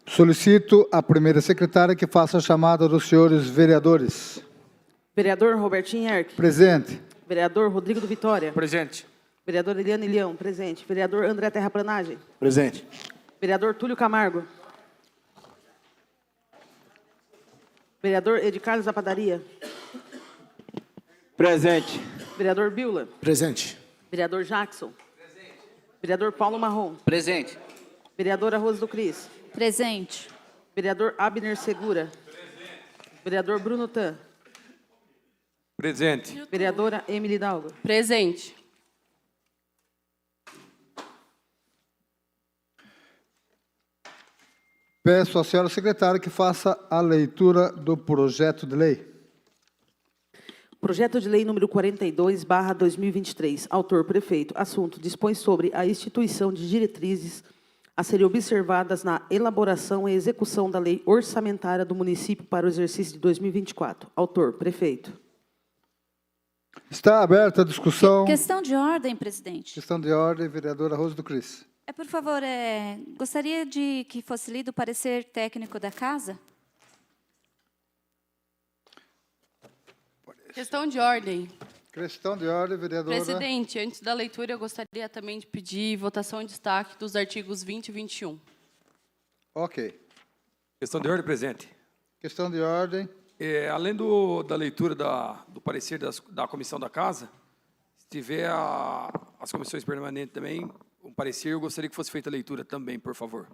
Solicito à primeira secretária que faça a chamada dos senhores vereadores. Vereador Robertinho Erck. Presente. Vereador Rodrigo do Vitória. Presente. Vereadora Eliane Leão, presente. Vereador André Terraplanagem. Presente. Vereador Túlio Camargo. Vereador Ed Carlos da Padaria. Presente. Vereador Biula. Presente. Vereador Jackson. Presente. Vereador Paulo Marrom. Presente. Vereadora Rose do Cris. Presente. Vereador Abner Segura. Presente. Vereador Bruno Tan. Presente. Vereadora Emily Hidalgo. Presente. Peço à senhora secretária que faça a leitura do projeto de lei. Projeto de Lei número 42/2023. Autor, prefeito. Assunto, dispõe sobre a instituição de diretrizes a serem observadas na elaboração e execução da lei orçamentária do município para o exercício de 2024. Autor, prefeito. Está aberta a discussão. Questão de ordem, presidente. Questão de ordem, vereadora Rose do Cris. Por favor, gostaria de que fosse lido o parecer técnico da casa. Questão de ordem. Questão de ordem, vereadora. Presidente, antes da leitura, eu gostaria também de pedir votação em destaque dos artigos 20 e 21. Ok. Questão de ordem, presente. Questão de ordem. Além da leitura do parecer da comissão da casa, se tiver as comissões permanentes também, um parecer, eu gostaria que fosse feita a leitura também, por favor.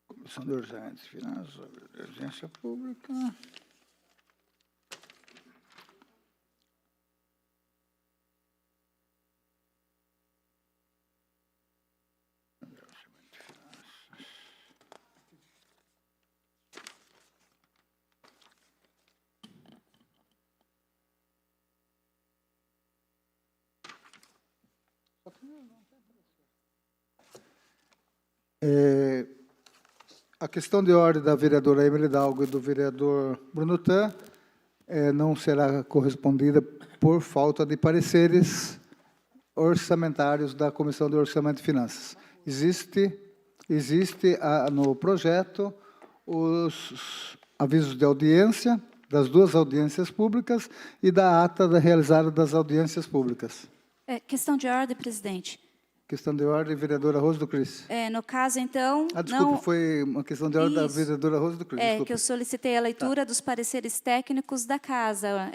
Comissão de Urgência, Finanças, Urgência Pública. A questão de ordem da vereadora Emily Hidalgo e do vereador Bruno Tan não será correspondida por falta de pareceres orçamentários da Comissão de Orçamento e Finanças. Existe no projeto os avisos de audiência, das duas audiências públicas e da ata realizada das audiências públicas. Questão de ordem, presidente. Questão de ordem, vereadora Rose do Cris. No caso, então... Desculpe, foi uma questão de ordem da vereadora Rose do Cris. Que eu solicitei a leitura dos pareceres técnicos da casa,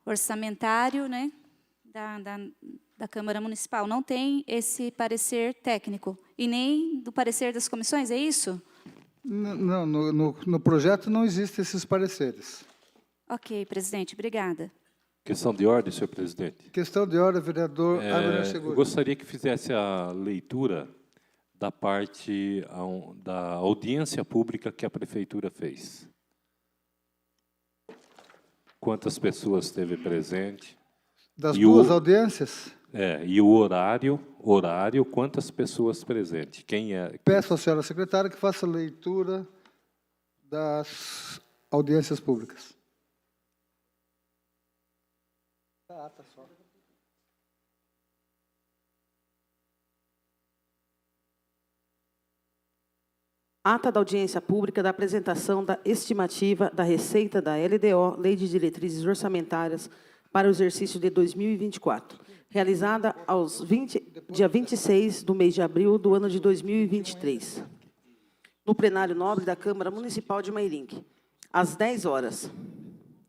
orçamentário, né, da Câmara Municipal. Não tem esse parecer técnico. E nem do parecer das comissões, é isso? Não, no projeto não existem esses pareceres. Ok, presidente, obrigada. Questão de ordem, senhor presidente. Questão de ordem, vereador Abner Segura. Eu gostaria que fizesse a leitura da parte da audiência pública que a prefeitura fez. Quantas pessoas esteve presente? Das duas audiências? E o horário, quantas pessoas presentes? Quem é? Peço à senhora secretária que faça a leitura das audiências públicas. Ata da audiência pública da apresentação da estimativa da receita da LDO, Lei de Diretrizes Orçamentárias para o exercício de 2024, realizada dia 26 do mês de abril do ano de 2023, no plenário nobre da Câmara Municipal de Mairinque, às 10 horas,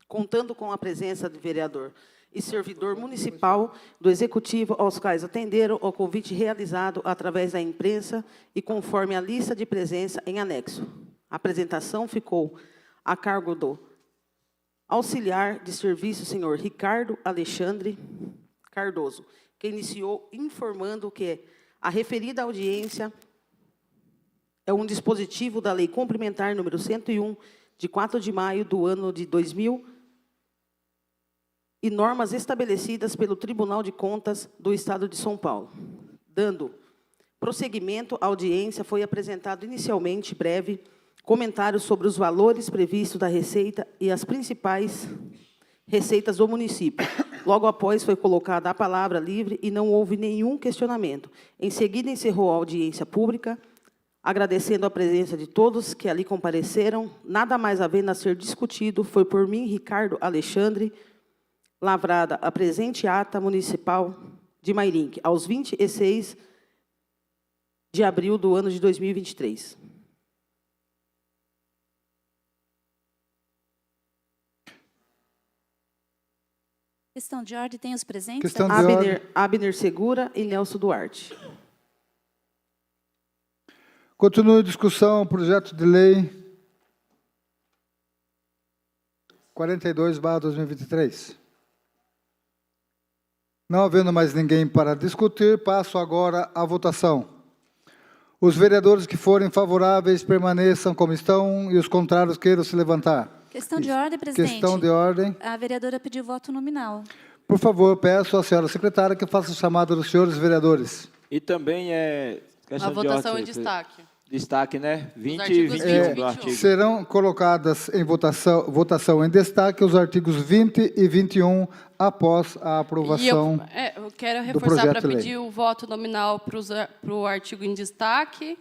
contando com a presença do vereador e servidor municipal do Executivo, aos quais atenderam ao convite realizado através da imprensa e conforme a lista de presença em anexo. A apresentação ficou a cargo do auxiliar de serviço, senhor Ricardo Alexandre Cardoso, que iniciou informando que a referida audiência é um dispositivo da Lei Complementar número 101, de 4 de maio do ano de 2000, e normas estabelecidas pelo Tribunal de Contas do Estado de São Paulo. Dando prosseguimento à audiência, foi apresentado inicialmente breve comentário sobre os valores previstos da receita e as principais receitas do município, Logo após, foi colocada a palavra livre e não houve nenhum questionamento. Em seguida, encerrou a audiência pública, agradecendo a presença de todos que ali compareceram. Nada mais havendo a ser discutido, foi por mim, Ricardo Alexandre, lavrada a presente ata municipal de Mairinque, aos 26 de abril do ano de 2023. Questão de ordem, tem os presentes? Questão de ordem. Abner Segura e Nelson Duarte. Continua a discussão, projeto de lei 42/2023. Não havendo mais ninguém para discutir, passo agora à votação. Os vereadores que forem favoráveis permaneçam como estão e os contrários queiram se levantar. Questão de ordem, presidente. Questão de ordem. A vereadora pediu voto nominal. Por favor, peço à senhora secretária que faça a chamada dos senhores vereadores. E também é questão A votação de em ordem, destaque. destaque, né? 20 e artigos 21 20 e do 21. artigo. Serão colocadas em votação em destaque os artigos 20 e 21 após a aprovação. Eu quero do reforçar projeto para de lei. pedir o voto nominal para o artigo em destaque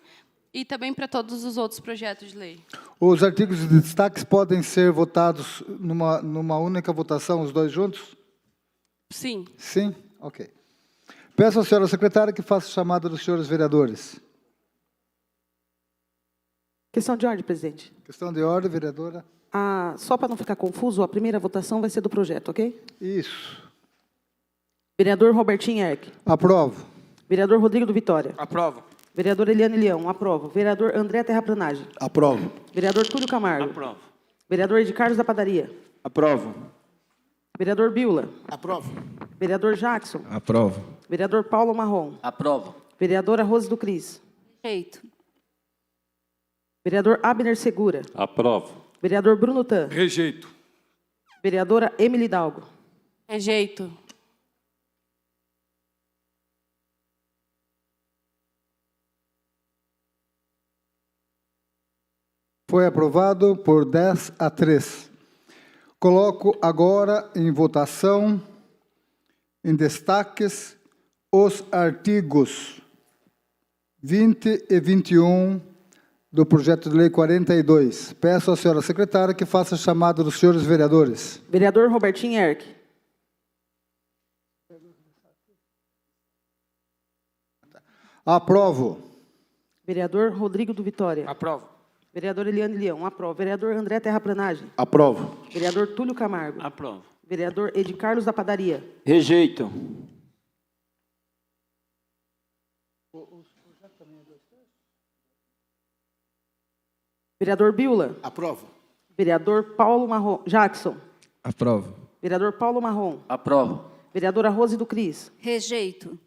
e também para todos os outros projetos de lei. Os artigos de destaque podem ser votados numa única votação, os dois juntos? Sim. Sim? Ok. Peço à senhora secretária que faça a chamada dos senhores vereadores. Questão de ordem, presidente. Questão de ordem, vereadora. Só para não ficar confuso, a primeira votação vai ser do projeto, ok? Isso. Vereador Robertinho Erck. Aprovo. Vereador Rodrigo do Vitória. Aprovo. Vereador Eliane Leão. Aprovo. Vereador André Terraplanagem. Aprovo. Vereador Túlio Camargo. Aprovo. Vereador Ed Carlos da Padaria. Aprovo. Vereador Biula. Aprovo. Vereador Jackson. Aprovo. Vereador Paulo Marrom. Aprovo. Vereadora Rose do Cris. Rejeito. Vereador Abner Segura. Aprovo. Vereador Bruno Tan. Rejeito. Vereadora Emily Dalgo. Rejeito. Foi aprovado por 10-3. Coloco agora em votação, em destaques, os artigos 20 e 21 do projeto de lei 42. Peço à senhora secretária que faça a chamada dos senhores vereadores. Vereador Robertinho Erck. Aprovo. Vereador Rodrigo do Vitória. Aprovo. Vereador Eliane Leão. Aprovo. Vereador André Terraplanagem. Aprovo. Vereador Túlio Camargo. Aprovo. Vereador Ed Carlos da Padaria. Rejeito. Vereador Biula. Aprovo. Vereador Paulo Marrom. Jackson. Aprovo. Vereador Paulo Marrom. Aprovo. Vereadora Rose do Cris. Rejeito.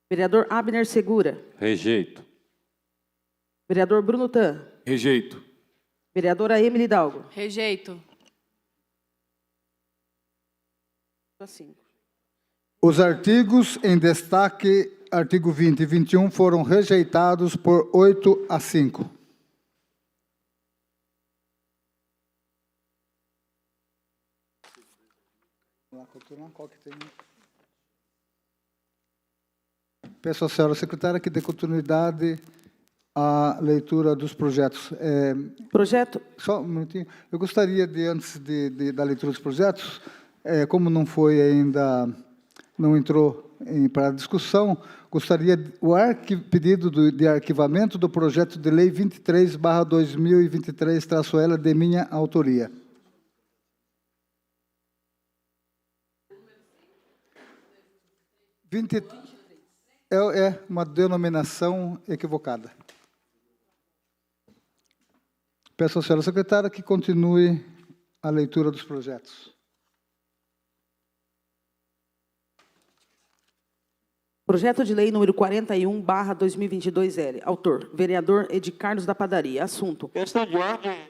Vereador Abner Segura. Rejeito. Vereador Bruno Tan. Rejeito. Vereadora Emily Dalgo. Rejeito. Assim. Os artigos em destaque, artigo 20 e 21, foram rejeitados por 8-5. Peço à senhora secretária que dê continuidade à leitura dos projetos. Projeto. Só um minutinho. Eu gostaria de, antes da leitura dos projetos, como não foi ainda, não entrou para discussão, gostaria o pedido de arquivamento do projeto de lei 23/2023-L de minha autoria. É uma denominação equivocada. Peço à senhora secretária que continue a leitura dos projetos. Projeto de lei número 41/2022-L. Autor, vereador Ed Carlos da Padaria. Assunto. Questão de ordem.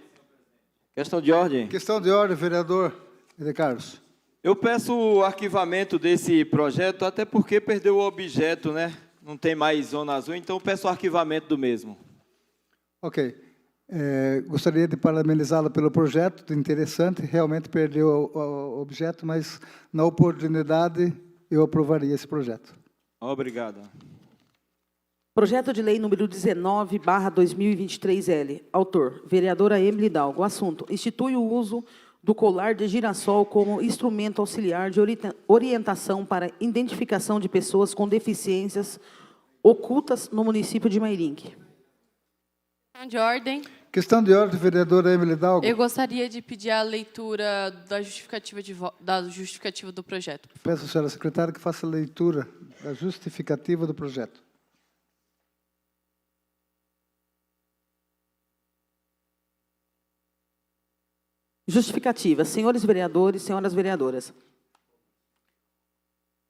Questão de ordem. Questão de ordem, vereador Ed Carlos. Eu peço o arquivamento desse projeto, até porque perdeu o objeto, né? Não tem mais zona azul, então eu peço o arquivamento do mesmo. Ok. Gostaria de parabenizá-la pelo projeto, interessante, realmente perdeu o objeto, mas na oportunidade eu aprovaria esse projeto. Obrigado. Projeto de lei número 19/2023L. Autor, vereadora Emily Hidalgo. Assunto, institui o uso do colar de girassol como instrumento auxiliar de orientação para identificação de pessoas com deficiências ocultas no município de Mairinque. De ordem. Questão de ordem, vereadora Emily Hidalgo. Eu gostaria de pedir a leitura da justificativa do projeto. Peço à senhora secretária que faça a leitura da justificativa do projeto. Justificativa. Senhores vereadores, senhoras vereadoras.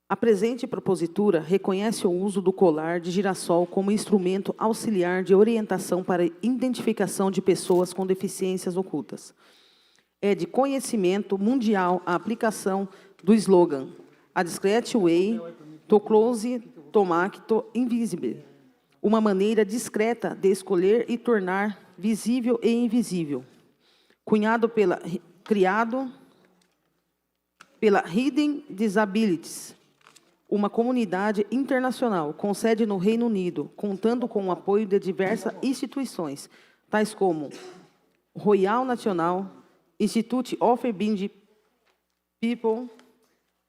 A presente propositura reconhece o uso do colar de girassol como instrumento auxiliar de orientação para identificação de pessoas com deficiências ocultas. É de conhecimento mundial a aplicação do slogan "A discreet way to close to make to invisible", uma maneira discreta de escolher e tornar visível e invisível, criado pela Hidden Disabilities, uma comunidade internacional com sede no Reino Unido, contando com o apoio de diversas instituições, tais como Royal National Institute of Blind People,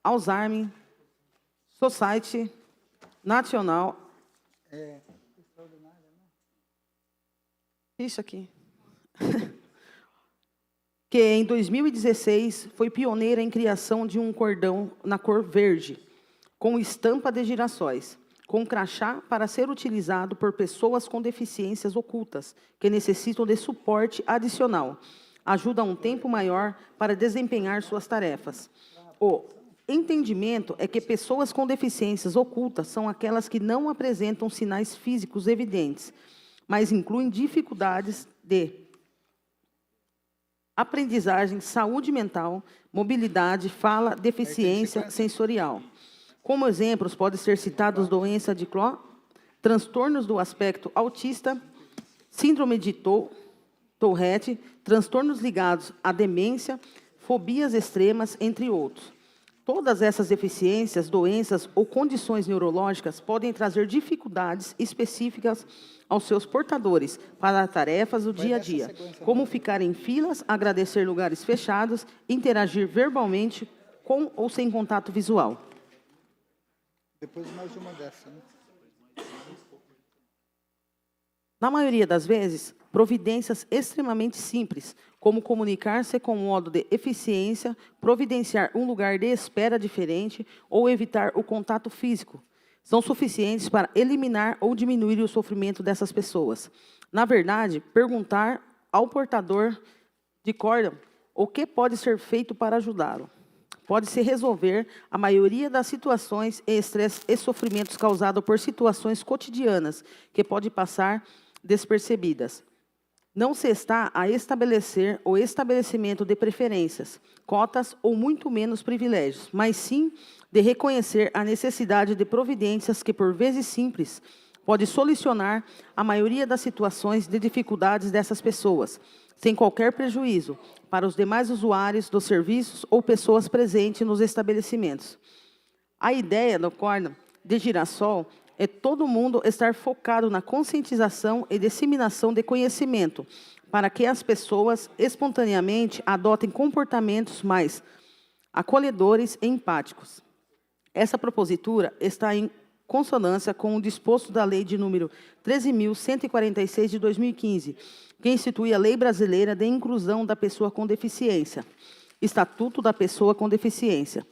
Alzheimer Society Nacional. Isso aqui. Que em 2016 foi pioneira em criação de um cordão na cor verde, com estampa de girassóis, com crachá para ser utilizado por pessoas com deficiências ocultas, que necessitam de suporte adicional. Ajuda a um tempo maior para desempenhar suas tarefas. O entendimento é que pessoas com deficiências ocultas são aquelas que não apresentam sinais físicos evidentes, mas incluem dificuldades de aprendizagem, saúde mental, mobilidade, fala, deficiência sensorial. Como exemplos, podem ser citados doença de Crohn, transtornos do aspecto autista, síndrome de Tourette, transtornos ligados à demência, fobias extremas, entre outros. Todas essas deficiências, doenças ou condições neurológicas podem trazer dificuldades específicas aos seus portadores para tarefas do dia a dia, como ficar em filas, agradecer lugares fechados, interagir verbalmente com ou sem contato visual. Depois mais uma dessa, né? Na maioria das vezes, providências extremamente simples, como comunicar-se com um modo de eficiência, providenciar um lugar de espera diferente ou evitar o contato físico, são suficientes para eliminar ou diminuir o sofrimento dessas pessoas. Na verdade, perguntar ao portador de corda o que pode ser feito para ajudá-lo. Pode-se resolver a maioria das situações e estresse e sofrimentos causados por situações cotidianas que podem passar despercebidas. Não se está a estabelecer o estabelecimento de preferências, cotas ou muito menos privilégios, mas sim de reconhecer a necessidade de providências que, por vezes simples, pode solucionar a maioria das situações de dificuldades dessas pessoas, sem qualquer prejuízo para os demais usuários dos serviços ou pessoas presentes nos estabelecimentos. A ideia do cordão de girassol é todo mundo estar focado na conscientização e disseminação de conhecimento, para que as pessoas espontaneamente adotem comportamentos mais acolhedores e empáticos. Essa propositura está em consonância com o disposto da Lei de número 13.146 de 2015, que institui a Lei Brasileira de Inclusão da Pessoa com Deficiência, Estatuto da Pessoa com Deficiência,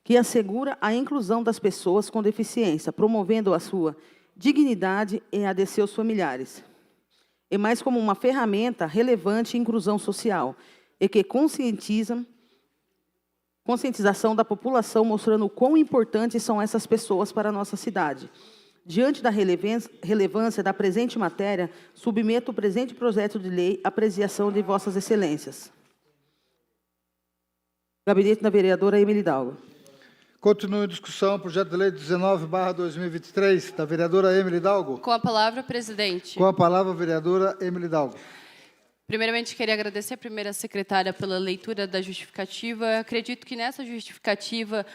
que assegura a inclusão das pessoas com deficiência, promovendo a sua dignidade e a de seus familiares. É mais como uma ferramenta relevante em inclusão social, e que conscientização da população, mostrando o quão importantes são essas pessoas para a nossa cidade. Diante da relevância da presente matéria, submeto o presente projeto de lei à apreciação de vossas excelências. Gabinete da vereadora Emily Hidalgo. Continua a discussão, projeto de lei 19/2023, da vereadora Emily Hidalgo. Com a palavra, presidente. Com a palavra, a vereadora Emily Hidalgo. Primeiramente, queria agradecer a primeira secretária pela leitura da justificativa. Acredito que nessa justificativa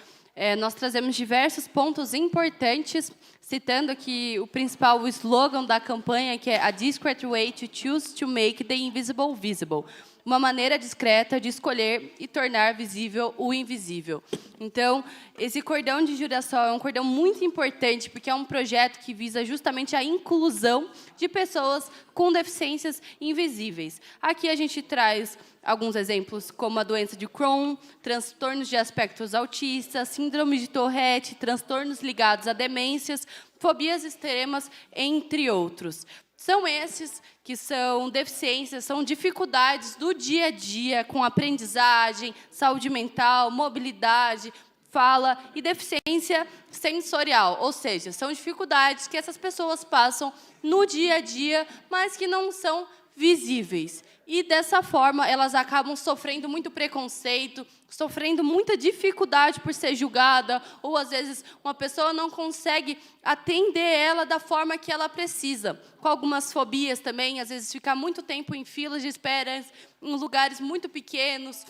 nós trazemos diversos pontos importantes, citando aqui o principal, o slogan da campanha, que é a discreet way to choose to make the invisible visible. Uma maneira discreta de escolher e tornar visível o invisível. Então, esse cordão de Girassol é um cordão muito importante, porque é um projeto que visa justamente a inclusão de pessoas com deficiências invisíveis. Aqui a gente traz alguns exemplos, como a doença de Crohn, transtornos de aspectos autistas, síndrome de Tourette, transtornos ligados a demências, fobias extremas, entre outros. São esses que são deficiências, são dificuldades do dia a dia com aprendizagem, saúde mental, mobilidade, fala e deficiência sensorial, ou seja, são dificuldades que essas pessoas passam no dia a dia, mas que não são visíveis. E, dessa forma, elas acabam sofrendo muito preconceito, sofrendo muita dificuldade por ser julgada, ou, às vezes, uma pessoa não consegue atender ela da forma que ela precisa. Com algumas fobias também, às vezes, ficar muito tempo em filas de espera, em lugares muito pequenos.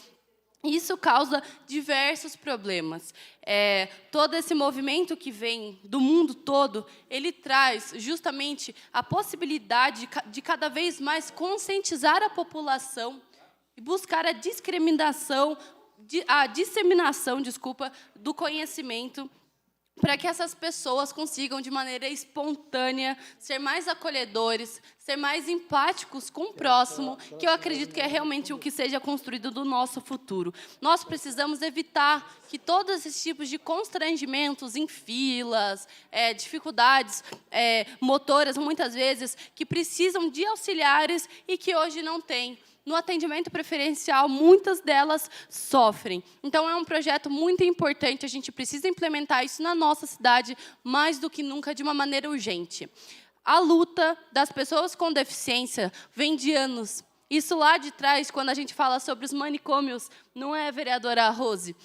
Isso causa diversos problemas. Todo esse movimento que vem do mundo todo, ele traz justamente a possibilidade de cada vez mais conscientizar a população e buscar a disseminação, do conhecimento, para que essas pessoas consigam, de maneira espontânea, ser mais acolhedores, ser mais empáticos com o próximo, que eu acredito que é realmente o que seja construído do nosso futuro. Nós precisamos evitar que todos esses tipos de constrangimentos em filas, dificuldades motoras, muitas vezes, que precisam de auxiliares e que hoje não têm. No atendimento preferencial, muitas delas sofrem. Então, é um projeto muito importante, a gente precisa implementar isso na nossa cidade, mais do que nunca, de uma maneira urgente. A luta das pessoas com deficiência vem de anos. Isso lá de trás, quando a gente fala sobre os manicômios, não é, vereadora Rose?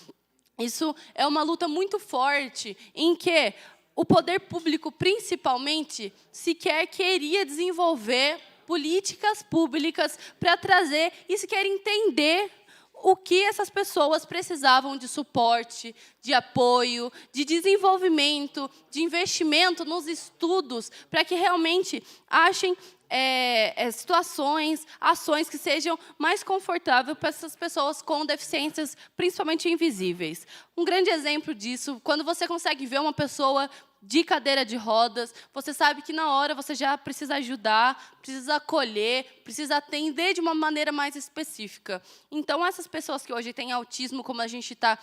Isso é uma luta muito forte, em que o poder público, principalmente, sequer queria desenvolver políticas públicas para trazer e sequer entender o que essas pessoas precisavam de suporte, de apoio, de desenvolvimento, de investimento nos estudos, para que realmente achem situações, ações que sejam mais confortáveis para essas pessoas com deficiências, principalmente invisíveis. Um grande exemplo disso, quando você consegue ver uma pessoa de cadeira de rodas, você sabe que na hora você já precisa ajudar, precisa acolher, precisa atender de uma maneira mais específica. Então, essas pessoas que hoje têm autismo, como a gente está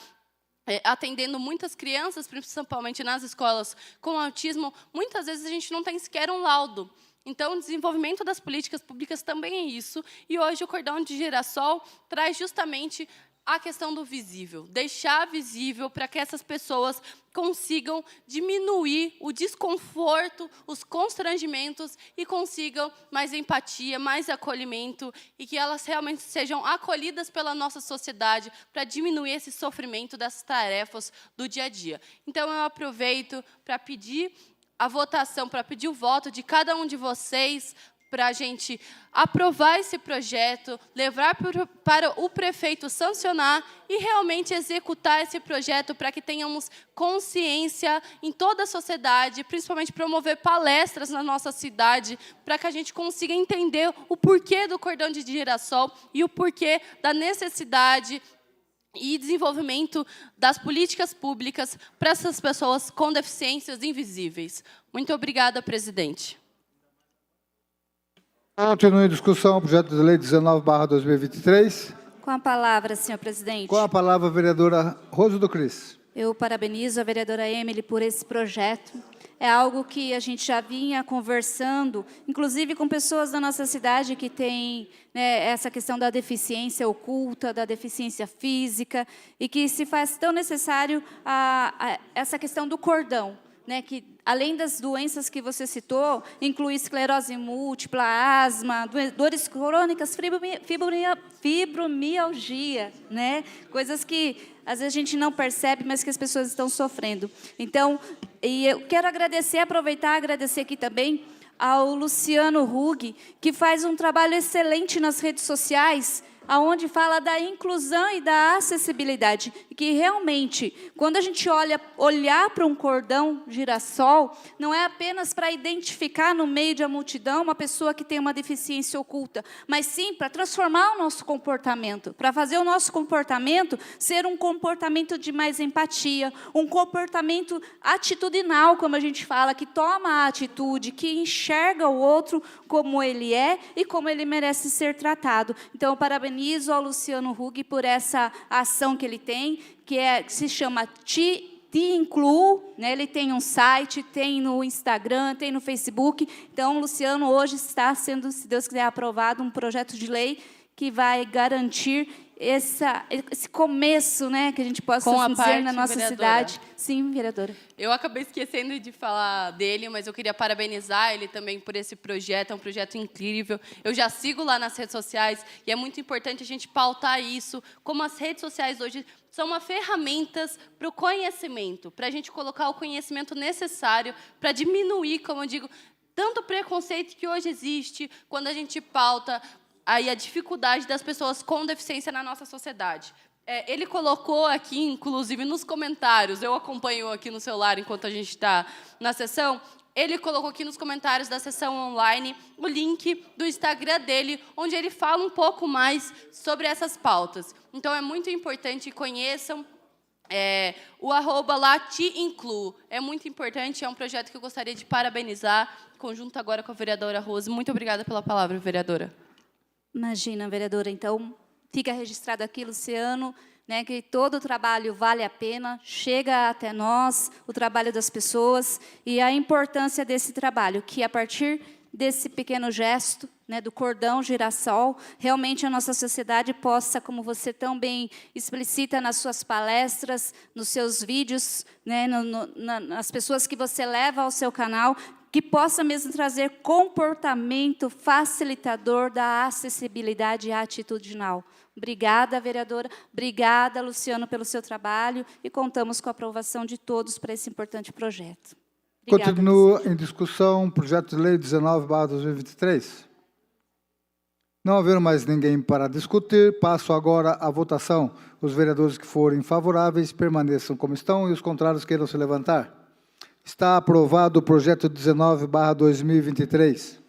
atendendo muitas crianças, principalmente nas escolas com autismo, muitas vezes a gente não tem sequer um laudo. Então, o desenvolvimento das políticas públicas também é isso. E hoje o cordão de Girassol traz justamente a questão do visível, deixar visível para que essas pessoas consigam diminuir o desconforto, os constrangimentos e consigam mais empatia, mais acolhimento e que elas realmente sejam acolhidas pela nossa sociedade para diminuir esse sofrimento das tarefas do dia a dia. Então, eu aproveito para pedir a votação, para pedir o voto de cada um de vocês, para a gente aprovar esse projeto, levar para o prefeito sancionar e realmente executar esse projeto para que tenhamos consciência em toda a sociedade, principalmente promover palestras na nossa cidade, para que a gente consiga entender o porquê do cordão de Girassol e o porquê da necessidade e desenvolvimento das políticas públicas para essas pessoas com deficiências invisíveis. Muito obrigada, presidente. Continue a discussão, projeto de lei 19/2023. Com a palavra, senhor presidente. Com a palavra, a vereadora Rose do Cris. Eu parabenizo a vereadora Emily por esse projeto. É algo que a gente já vinha conversando, inclusive com pessoas da nossa cidade que têm essa questão da deficiência oculta, da deficiência física, e que se faz tão necessário essa questão do cordão, que, além das doenças que você citou, inclui esclerose múltipla, asma, dores crônicas, fibromialgia, coisas que, às vezes, a gente não percebe, mas que as pessoas estão sofrendo. Então, e eu quero aproveitar e agradecer aqui também ao Luciano Huck, que faz um trabalho excelente nas redes sociais, aonde fala da inclusão e da acessibilidade, e que realmente, quando a gente olhar para um cordão girassol, não é apenas para identificar no meio de uma multidão uma pessoa que tem uma deficiência oculta, mas sim para transformar o nosso comportamento, para fazer o nosso comportamento ser um comportamento de mais empatia, um comportamento atitudinal, como a gente fala, que toma a atitude, que enxerga o outro como ele é e como ele merece ser tratado. Então, eu parabenizo ao Luciano Huck por essa ação que ele tem, que se chama Te Incluo, né? Ele tem um site, tem no Instagram, tem no Facebook. Então, Luciano, hoje está sendo, se Deus quiser, aprovado um projeto de lei que vai garantir esse começo, né, que a gente possa Com a dizer parte, na nossa vereadora. cidade. Sim, vereadora. Eu acabei esquecendo de falar dele, mas eu queria parabenizar ele também por esse projeto, é um projeto incrível. Eu já sigo lá nas redes sociais e é muito importante a gente pautar isso, como as redes sociais hoje são uma ferramentas para o conhecimento, para a gente colocar o conhecimento necessário para diminuir, como eu digo, tanto preconceito que hoje existe, quando a gente pauta aí a dificuldade das pessoas com deficiência na nossa sociedade. Ele colocou aqui, inclusive, nos comentários, eu acompanho aqui no celular enquanto a gente está na sessão, ele colocou aqui nos comentários da sessão online o link do Instagram dele, onde ele fala um pouco mais sobre essas pautas. Então, é muito importante que conheçam o @ lá Te Incluo. É muito importante, é um projeto que eu gostaria de parabenizar, conjunto agora com a vereadora Rose. Muito obrigada pela palavra, vereadora. Imagina, vereadora. Então, fica registrado aqui, Luciano, né, que todo o trabalho vale a pena, chega até nós, o trabalho das pessoas, e a importância desse trabalho, que a partir desse pequeno gesto, né, do cordão girassol, realmente a nossa sociedade possa, como você tão bem explicita nas suas palestras, nos seus vídeos, né, nas pessoas que você leva ao seu canal, que possa mesmo trazer comportamento facilitador da acessibilidade atitudinal. Obrigada, vereadora. Obrigada, Luciano, pelo seu trabalho. E contamos com a aprovação de todos para esse importante projeto. Obrigada, Continua em discussão o projeto de lei 19/2023. Não havendo mais ninguém para discutir, passo agora à votação. Os vereadores que forem favoráveis permaneçam como estão e os contrários queiram se levantar. Está aprovado o projeto 19/2023.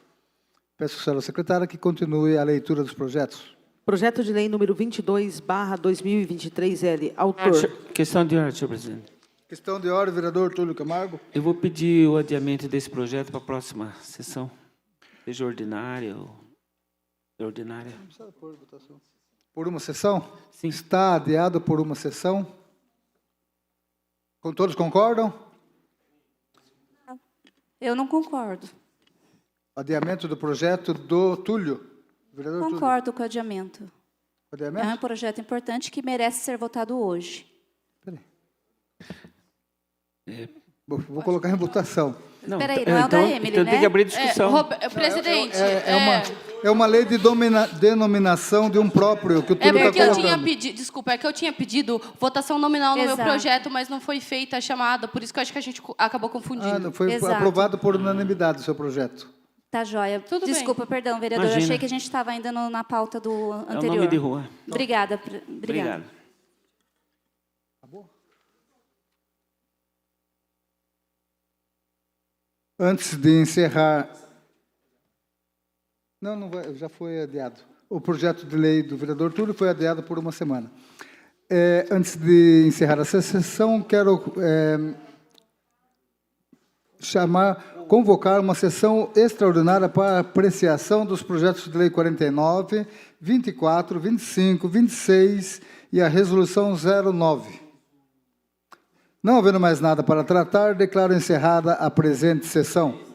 Peço à senhora secretária que continue a leitura dos projetos. Projeto de lei número 22/2023, L. Autor. Questão de ordem, senhor presidente. Questão de ordem, vereador Túlio Camargo. Eu vou pedir o adiamento desse projeto para a próxima sessão, seja ordinária ou extraordinária. Por uma sessão? Sim. Está adiado por uma sessão? Todos concordam? Eu não concordo. Adiamento do projeto do Túlio. Vereador Túlio. Concordo com o adiamento. Adiamento? É um projeto importante que merece ser votado hoje. Vou colocar em votação. Espera aí, não é o da Emily, então né? tem que abrir discussão. Presidente, É uma lei de denominação de um próprio que o Túlio está porque eu colocando. tinha pedido, desculpa, é que eu tinha pedido votação nominal no meu Exato. projeto, mas não foi feita a chamada, por isso que eu acho que a gente acabou confundindo. Não, foi Exato. aprovado por unanimidade o seu projeto. Tá joia. Tudo bem. Desculpa, perdão, vereadora. Imagina. Achei que a gente estava ainda na pauta do anterior. É o nome de rua. Obrigada. Obrigado. Antes de encerrar... Não vai, já foi adiado. O projeto de lei do vereador Túlio foi adiado por uma semana. Antes de encerrar essa sessão, quero convocar uma sessão extraordinária para apreciação dos projetos de lei 49, 24, 25, 26 e a resolução 09. Não havendo mais nada para tratar, declaro encerrada a presente sessão.